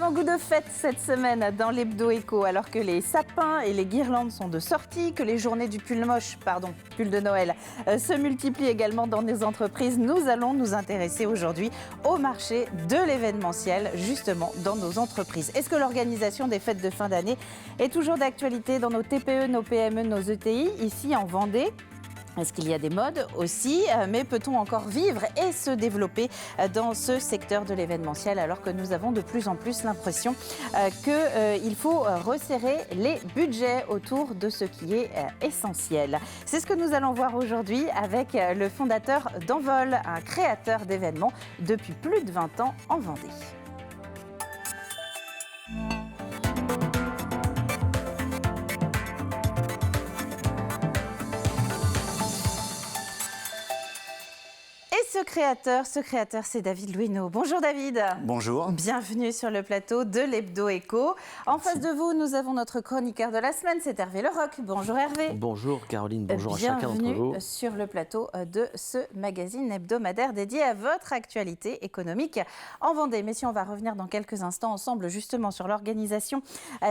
Un goût de fête cette semaine dans l'Hebdo Éco, alors que les sapins et les guirlandes sont de sortie, que les journées du pull de Noël, se multiplient également dans des entreprises. Nous allons nous intéresser aujourd'hui au marché de l'événementiel, justement dans nos entreprises. Est-ce que l'organisation des fêtes de fin d'année est toujours d'actualité dans nos TPE, nos PME, nos ETI, ici en Vendée ? Est-ce qu'il y a des modes aussi, mais peut-on encore vivre et se développer dans ce secteur de l'événementiel alors que nous avons de plus en plus l'impression qu'il faut resserrer les budgets autour de ce qui est essentiel. C'est ce que nous allons voir aujourd'hui avec le fondateur d'Envol, un créateur d'événements depuis plus de 20 ans en Vendée. Ce créateur, c'est David Louineau. Bonjour David. Bonjour. Bienvenue sur le plateau de l'Hebdo Éco. En face de vous, nous avons notre chroniqueur de la semaine, c'est Hervé Leroc. Bonjour Hervé. Bonjour Caroline, bonjour à chacun d'entre vous. Bienvenue sur le plateau de ce magazine hebdomadaire dédié à votre actualité économique en Vendée. Messieurs, on va revenir dans quelques instants ensemble justement sur l'organisation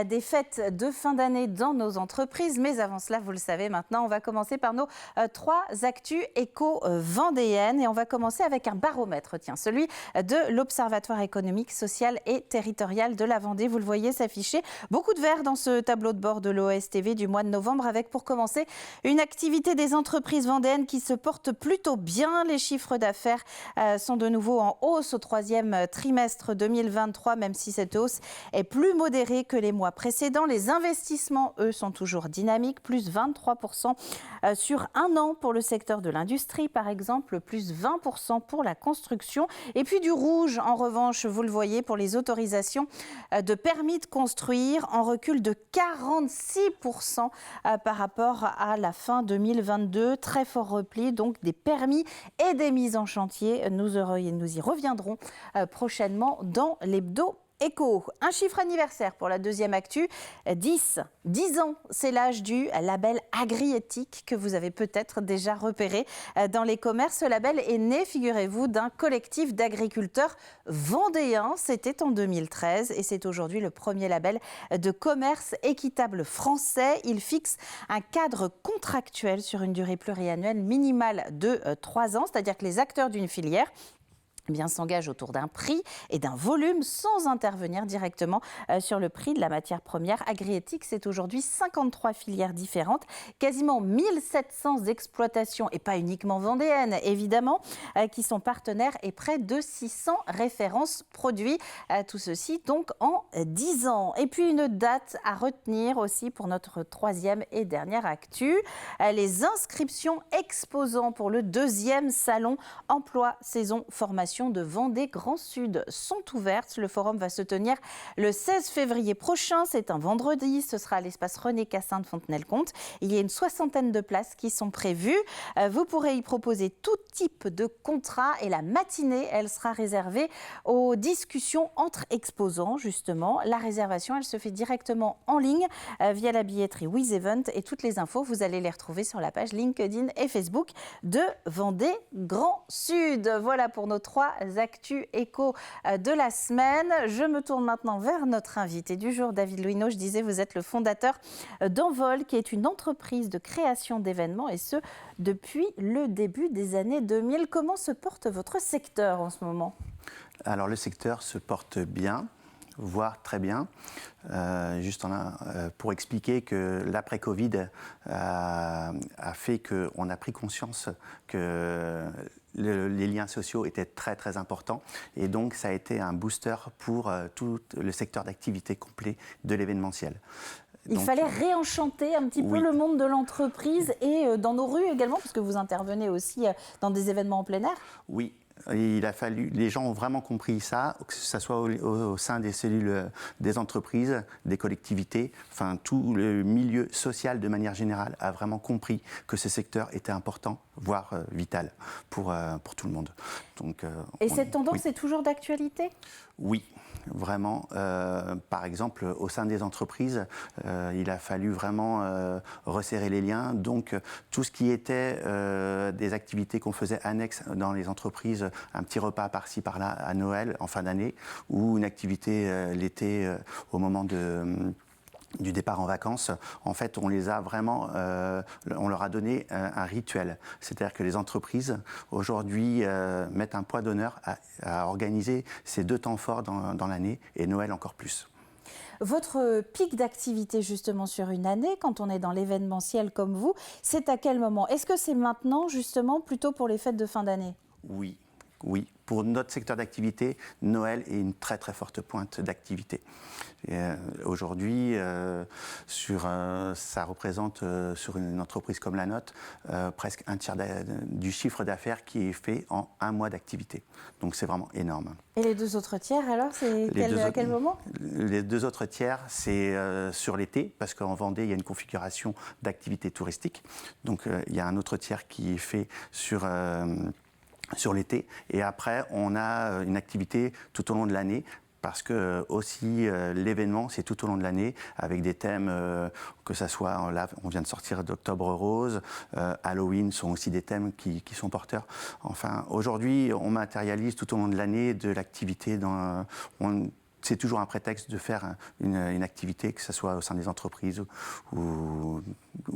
des fêtes de fin d'année dans nos entreprises. Mais avant cela, vous le savez maintenant, on va commencer par nos 3 actus éco-vendéennes et on va commencer avec un baromètre, celui de l'Observatoire économique, social et territorial de la Vendée. Vous le voyez s'afficher. Beaucoup de vert dans ce tableau de bord de l'OSTV du mois de novembre avec, pour commencer, une activité des entreprises vendéennes qui se porte plutôt bien. Les chiffres d'affaires sont de nouveau en hausse au 3e trimestre 2023, même si cette hausse est plus modérée que les mois précédents. Les investissements, eux, sont toujours dynamiques, plus 23% sur un an pour le secteur de l'industrie, par exemple, plus 20% pour la construction. Et puis du rouge, en revanche, vous le voyez, pour les autorisations de permis de construire, en recul de 46% par rapport à la fin 2022. Très fort repli, donc, des permis et des mises en chantier. Nous y reviendrons prochainement dans l'Hebdo Éco. Un chiffre anniversaire pour la deuxième actu, 10 ans, c'est l'âge du label Agriéthique que vous avez peut-être déjà repéré dans les commerces. Ce label est né, figurez-vous, d'un collectif d'agriculteurs vendéens. C'était en 2013 et c'est aujourd'hui le premier label de commerce équitable français. Il fixe un cadre contractuel sur une durée pluriannuelle minimale de 3 ans, c'est-à-dire que les acteurs d'une filière s'engage autour d'un prix et d'un volume sans intervenir directement sur le prix de la matière première. Agriéthique, c'est aujourd'hui 53 filières différentes, quasiment 1700 exploitations, et pas uniquement vendéennes évidemment, qui sont partenaires et près de 600 références produits. Tout ceci donc en 10 ans. Et puis une date à retenir aussi pour notre 3e et dernière actu. Les inscriptions exposants pour le 2e salon Emploi Saison Formation de Vendée Grand Sud sont ouvertes. Le forum va se tenir le 16 février prochain. C'est un vendredi. Ce sera à l'espace René Cassin de Fontenay-le-Comte. Il y a une 60aine de places qui sont prévues. Vous pourrez y proposer tout type de contrat et la matinée, elle sera réservée aux discussions entre exposants, justement. La réservation, elle se fait directement en ligne via la billetterie WizEvent et toutes les infos, vous allez les retrouver sur la page LinkedIn et Facebook de Vendée Grand Sud. Voilà pour nos 3 actus éco de la semaine. Je me tourne maintenant vers notre invité du jour, David Louineau. Je disais, vous êtes le fondateur d'Envol, qui est une entreprise de création d'événements, et ce, depuis le début des années 2000. Comment se porte votre secteur en ce moment ? Alors, le secteur se porte bien, voire très bien. Pour expliquer que l'après-Covid a fait qu'on a pris conscience que les liens sociaux étaient très très importants et donc ça a été un booster pour tout le secteur d'activité complet de l'événementiel. Il fallait réenchanter un petit peu le monde de l'entreprise et dans nos rues également, parce que vous intervenez aussi dans des événements en plein air. Oui. Les gens ont vraiment compris ça, que ce soit au sein des cellules des entreprises, des collectivités, enfin tout le milieu social de manière générale a vraiment compris que ce secteur était important voire vitale pour tout le monde. Donc, et cette tendance est toujours d'actualité ? Oui, vraiment. Par exemple, au sein des entreprises, il a fallu vraiment resserrer les liens. Donc, tout ce qui était des activités qu'on faisait annexes dans les entreprises, un petit repas par-ci, par-là à Noël, en fin d'année, ou une activité l'été au moment du départ en vacances, en fait, on les a vraiment, on leur a donné un rituel. C'est-à-dire que les entreprises, aujourd'hui, mettent un poids d'honneur à organiser ces 2 temps forts dans l'année, et Noël encore plus. Votre pic d'activité justement sur une année, quand on est dans l'événementiel comme vous, c'est à quel moment ? Est-ce que c'est maintenant justement plutôt pour les fêtes de fin d'année ? Oui. Oui, pour notre secteur d'activité, Noël est une très très forte pointe d'activité. Aujourd'hui, ça représente sur une entreprise comme la nôtre presque un tiers du chiffre d'affaires qui est fait en 1 mois d'activité. Donc c'est vraiment énorme. Et les 2 autres tiers alors, c'est à quel moment ? Les 2 autres tiers, c'est sur l'été, parce qu'en Vendée, il y a une configuration d'activité touristique. Donc il y a un autre tiers qui est fait sur l'été, et après on a une activité tout au long de l'année, parce que aussi l'événement c'est tout au long de l'année avec des thèmes que ça soit, là on vient de sortir d'Octobre Rose, Halloween sont aussi des thèmes qui sont porteurs. Enfin aujourd'hui on matérialise tout au long de l'année de l'activité c'est toujours un prétexte de faire une activité, que ce soit au sein des entreprises ou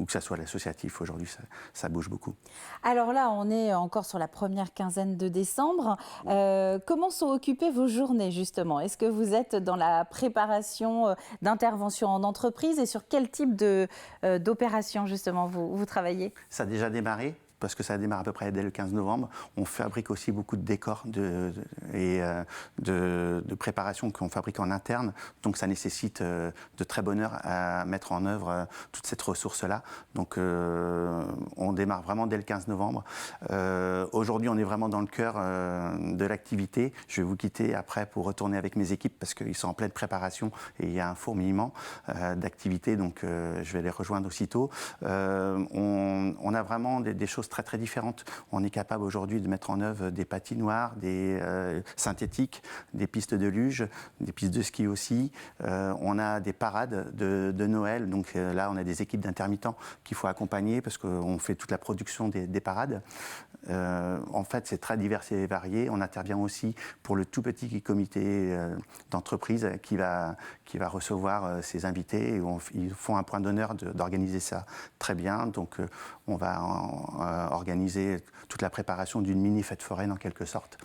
que ce soit l'associatif. Aujourd'hui, ça bouge beaucoup. Alors là, on est encore sur la première quinzaine de décembre. Comment sont occupées vos journées, justement ? Est-ce que vous êtes dans la préparation d'interventions en entreprise et sur quel type d'opération, justement, vous travaillez ? Ça a déjà démarré. Parce que ça démarre à peu près dès le 15 novembre. On fabrique aussi beaucoup de décors et de préparations qu'on fabrique en interne. Donc ça nécessite de très bonne heure à mettre en œuvre toute cette ressource-là. Donc on démarre vraiment dès le 15 novembre. Aujourd'hui, on est vraiment dans le cœur de l'activité. Je vais vous quitter après pour retourner avec mes équipes parce qu'ils sont en pleine préparation et il y a un fourmillement d'activités. Donc je vais les rejoindre aussitôt. On a vraiment des choses très très différentes. On est capable aujourd'hui de mettre en œuvre des patinoires, des synthétiques, des pistes de luge, des pistes de ski aussi. On a des parades de Noël. Donc là, on a des équipes d'intermittents qu'il faut accompagner parce qu'on fait toute la production des parades. En fait, c'est très divers et varié. On intervient aussi pour le tout petit comité d'entreprise qui va recevoir ses invités. Et ils font un point d'honneur d'organiser ça très bien. Donc, on va organiser toute la préparation d'une mini fête foraine en quelque sorte.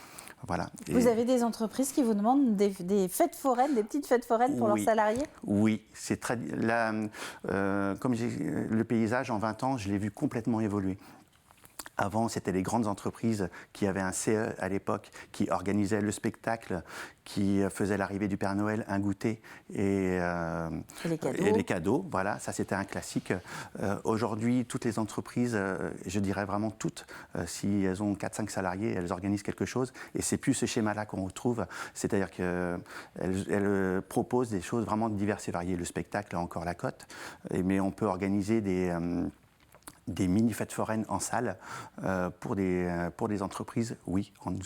Voilà. Vous avez des entreprises qui vous demandent des fêtes foraines, des petites fêtes foraines pour leurs salariés ? Oui, c'est très. Comme le paysage en 20 ans, je l'ai vu complètement évoluer. Avant, c'était les grandes entreprises qui avaient un CE à l'époque, qui organisaient le spectacle, qui faisaient l'arrivée du Père Noël, un goûter et les cadeaux. Voilà, ça c'était un classique. Aujourd'hui, toutes les entreprises, je dirais vraiment toutes, si elles ont 4-5 salariés, elles organisent quelque chose. Et c'est plus ce schéma-là qu'on retrouve. C'est-à-dire qu'elles proposent des choses vraiment diverses et variées. Le spectacle a encore la cote, mais on peut organiser des mini-fêtes foraines en salle pour des entreprises, oui, on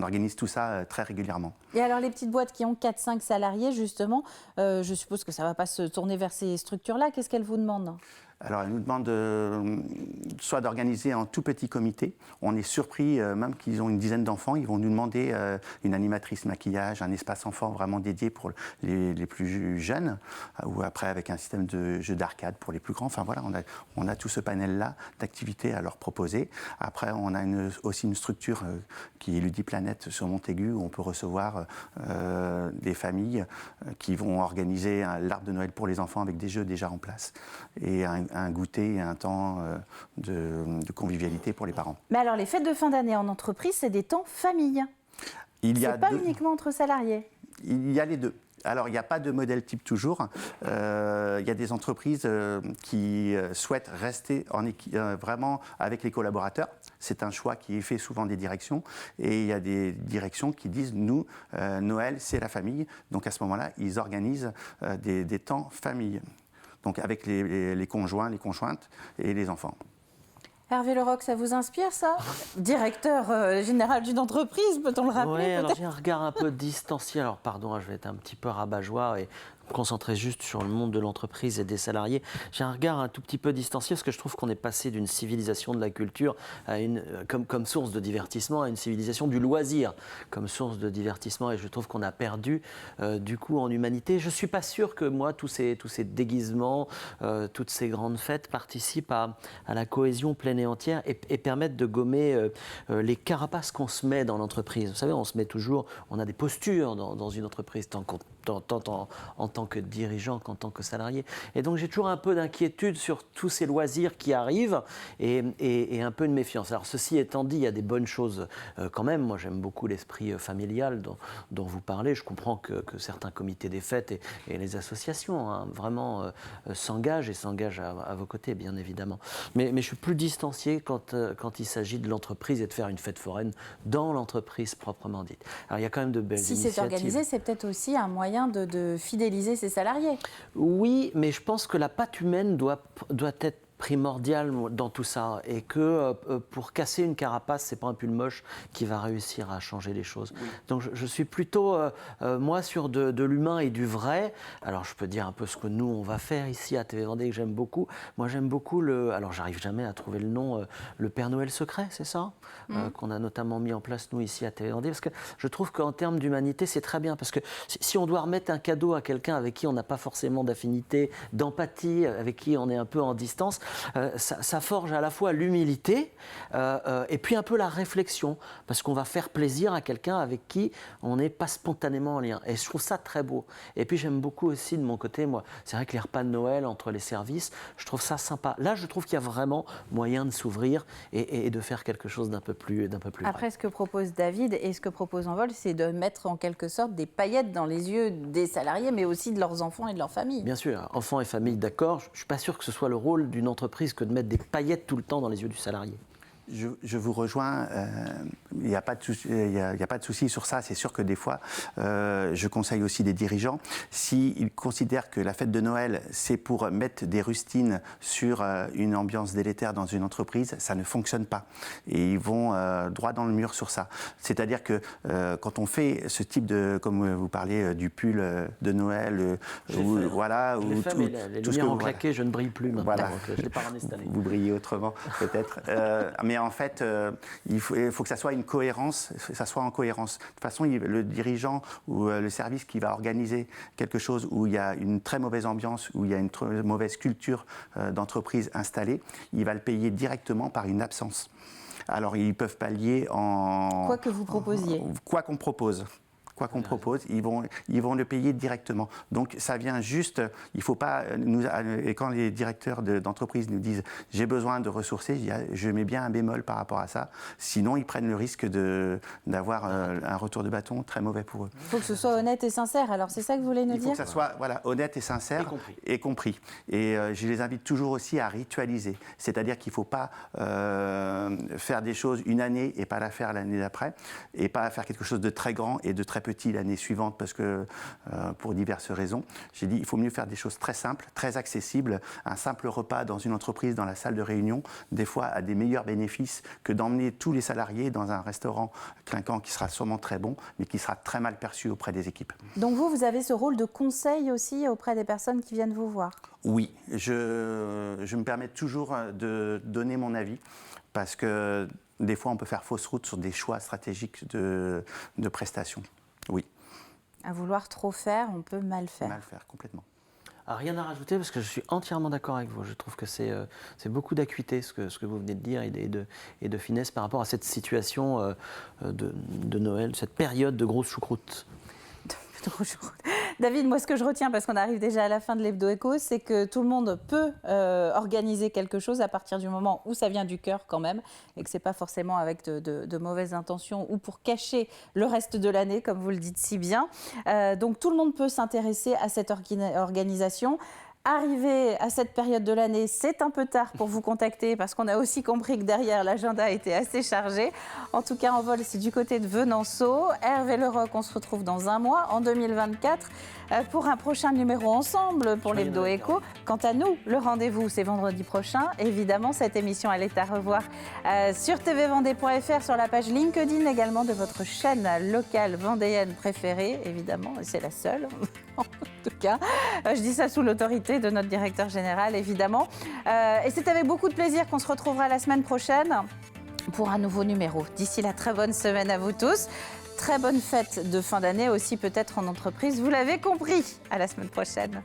organise tout ça très régulièrement. Et alors les petites boîtes qui ont 4-5 salariés, justement, je suppose que ça ne va pas se tourner vers ces structures-là. Qu'est-ce qu'elles vous demandent ? Alors, elle nous demande soit d'organiser en tout petit comité. On est surpris, même qu'ils ont une dizaine d'enfants, ils vont nous demander une animatrice maquillage, un espace enfant vraiment dédié pour les plus jeunes, ou après avec un système de jeux d'arcade pour les plus grands. Enfin voilà, on a tout ce panel-là d'activités à leur proposer. Après, on a aussi une structure qui est Ludiplanète sur Montaigu, où on peut recevoir des familles qui vont organiser l'arbre de Noël pour les enfants avec des jeux déjà en place. Et un goûter et un temps de convivialité pour les parents. Mais alors, les fêtes de fin d'année en entreprise, c'est des temps famille. C'est pas uniquement entre salariés. Il y a les deux. Alors, il n'y a pas de modèle type toujours. Il y a des entreprises qui souhaitent rester vraiment avec les collaborateurs. C'est un choix qui est fait souvent des directions. Et il y a des directions qui disent, nous, Noël, c'est la famille. Donc, à ce moment-là, ils organisent des temps famille. Donc avec les conjoints, les conjointes et les enfants. Hervé Leroc, ça vous inspire, ça? Directeur général d'une entreprise, peut-on le rappeler? Oui, alors j'ai un regard un peu distancié. Alors pardon, je vais être un petit peu rabat-joie et me concentrer juste sur le monde de l'entreprise et des salariés. J'ai un regard un tout petit peu distancié parce que je trouve qu'on est passé d'une civilisation de la culture à comme source de divertissement à une civilisation du loisir comme source de divertissement, et je trouve qu'on a perdu du coup en humanité. Je ne suis pas sûr que moi, tous ces déguisements, toutes ces grandes fêtes participent à la cohésion pleine et entière et permettent de gommer les carapaces qu'on se met dans l'entreprise. Vous savez, on se met toujours, on a des postures dans une entreprise tant en tant que dirigeant qu'en tant que salarié. Et donc j'ai toujours un peu d'inquiétude sur tous ces loisirs qui arrivent et un peu de méfiance. Alors ceci étant dit, il y a des bonnes choses quand même. Moi j'aime beaucoup l'esprit familial dont vous parlez. Je comprends que certains comités des fêtes et les associations vraiment s'engagent à vos côtés, bien évidemment. Mais je suis plus distancié quand il s'agit de l'entreprise et de faire une fête foraine dans l'entreprise proprement dite. Alors il y a quand même de belles initiatives. Si c'est organisé, c'est peut-être aussi un moyen de fidéliser ses salariés. Oui, mais je pense que la patte humaine doit être primordial dans tout ça, et que pour casser une carapace, c'est pas un pull moche qui va réussir à changer les choses. Oui. Donc je suis plutôt moi sur de l'humain et du vrai. Alors je peux dire un peu ce que nous on va faire ici à TV Vendée, que j'aime beaucoup. Moi j'aime beaucoup alors j'arrive jamais à trouver le nom, le Père Noël secret, c'est ça, qu'on a notamment mis en place nous ici à TV Vendée, parce que je trouve qu'en termes d'humanité c'est très bien, parce que si on doit remettre un cadeau à quelqu'un avec qui on n'a pas forcément d'affinité, d'empathie, avec qui on est un peu en distance, ça forge à la fois l'humilité et puis un peu la réflexion, parce qu'on va faire plaisir à quelqu'un avec qui on n'est pas spontanément en lien. Et je trouve ça très beau. Et puis j'aime beaucoup aussi de mon côté, moi, c'est vrai que les repas de Noël entre les services, je trouve ça sympa. Là, je trouve qu'il y a vraiment moyen de s'ouvrir et de faire quelque chose d'un peu plus Après, ce que propose David et ce que propose Envol, c'est de mettre en quelque sorte des paillettes dans les yeux des salariés, mais aussi de leurs enfants et de leur famille. Bien sûr, enfants et famille, d'accord. Je ne suis pas sûr que ce soit le rôle d'une entreprise que de mettre des paillettes tout le temps dans les yeux du salarié. Je vous rejoins, il n'y a pas de souci sur ça. C'est sûr que des fois, je conseille aussi des dirigeants, s'ils considèrent que la fête de Noël, c'est pour mettre des rustines sur une ambiance délétère dans une entreprise, ça ne fonctionne pas. Et ils vont droit dans le mur sur ça. C'est-à-dire que quand on fait ce type de, comme vous parliez du pull de Noël, voilà, ou les lumières en claqué, je ne brille plus maintenant, voilà. Donc je ne l'ai pas ramené cette année. Vous brillez autrement, peut-être. Mais en fait, il faut que ça soit une cohérence, ça soit en cohérence. De toute façon, le dirigeant ou le service qui va organiser quelque chose où il y a une très mauvaise ambiance, où il y a une très mauvaise culture d'entreprise installée, il va le payer directement par une absence. Alors, ils peuvent pallier en... Quoi que vous proposiez. Quoi qu'on propose. Quoi qu'on propose, ils vont le payer directement. Donc ça vient juste, il ne faut pas et quand les directeurs d'entreprise nous disent j'ai besoin de ressourcer, je mets bien un bémol par rapport à ça. Sinon ils prennent le risque d'avoir un retour de bâton très mauvais pour eux. Il faut que ce soit honnête et sincère. Alors c'est ça que vous voulez nous dire ? Il faut que ça soit honnête et sincère et compris. Et je les invite toujours aussi à ritualiser. C'est-à-dire qu'il ne faut pas faire des choses une année et pas la faire l'année d'après, et pas faire quelque chose de très grand et de très petit l'année suivante, parce que pour diverses raisons, j'ai dit il faut mieux faire des choses très simples, très accessibles. Un simple repas dans une entreprise, dans la salle de réunion, des fois a des meilleurs bénéfices que d'emmener tous les salariés dans un restaurant clinquant qui sera sûrement très bon, mais qui sera très mal perçu auprès des équipes. Donc vous avez ce rôle de conseil aussi auprès des personnes qui viennent vous voir ? Oui, je me permets toujours de donner mon avis, parce que des fois on peut faire fausse route sur des choix stratégiques de prestations. Oui. À vouloir trop faire, on peut mal faire. Mal faire, complètement. Ah, rien à rajouter, parce que je suis entièrement d'accord avec vous. Je trouve que c'est beaucoup d'acuité ce que vous venez de dire et de finesse par rapport à cette situation de Noël, cette période de grosse choucroute. David, moi ce que je retiens, parce qu'on arrive déjà à la fin de l'Hebdo Écho, c'est que tout le monde peut organiser quelque chose à partir du moment où ça vient du cœur quand même, et que ce n'est pas forcément avec de mauvaises intentions ou pour cacher le reste de l'année, comme vous le dites si bien. Donc tout le monde peut s'intéresser à cette organisation. Arrivé à cette période de l'année, c'est un peu tard pour vous contacter parce qu'on a aussi compris que derrière, l'agenda était assez chargé. En tout cas, en vol, c'est du côté de Venanceau. Hervé Leroc, on se retrouve dans un mois, en 2024, pour un prochain numéro ensemble pour l'Hebdo Éco. Quant à nous, le rendez-vous, c'est vendredi prochain. Évidemment, cette émission, elle est à revoir sur tvvendée.fr, sur la page LinkedIn également de votre chaîne locale vendéenne préférée, évidemment, et c'est la seule. En tout cas, je dis ça sous l'autorité de notre directeur général, évidemment. Et c'est avec beaucoup de plaisir qu'on se retrouvera la semaine prochaine pour un nouveau numéro. D'ici là, très bonne semaine à vous tous. Très bonne fête de fin d'année aussi peut-être en entreprise. Vous l'avez compris. À la semaine prochaine.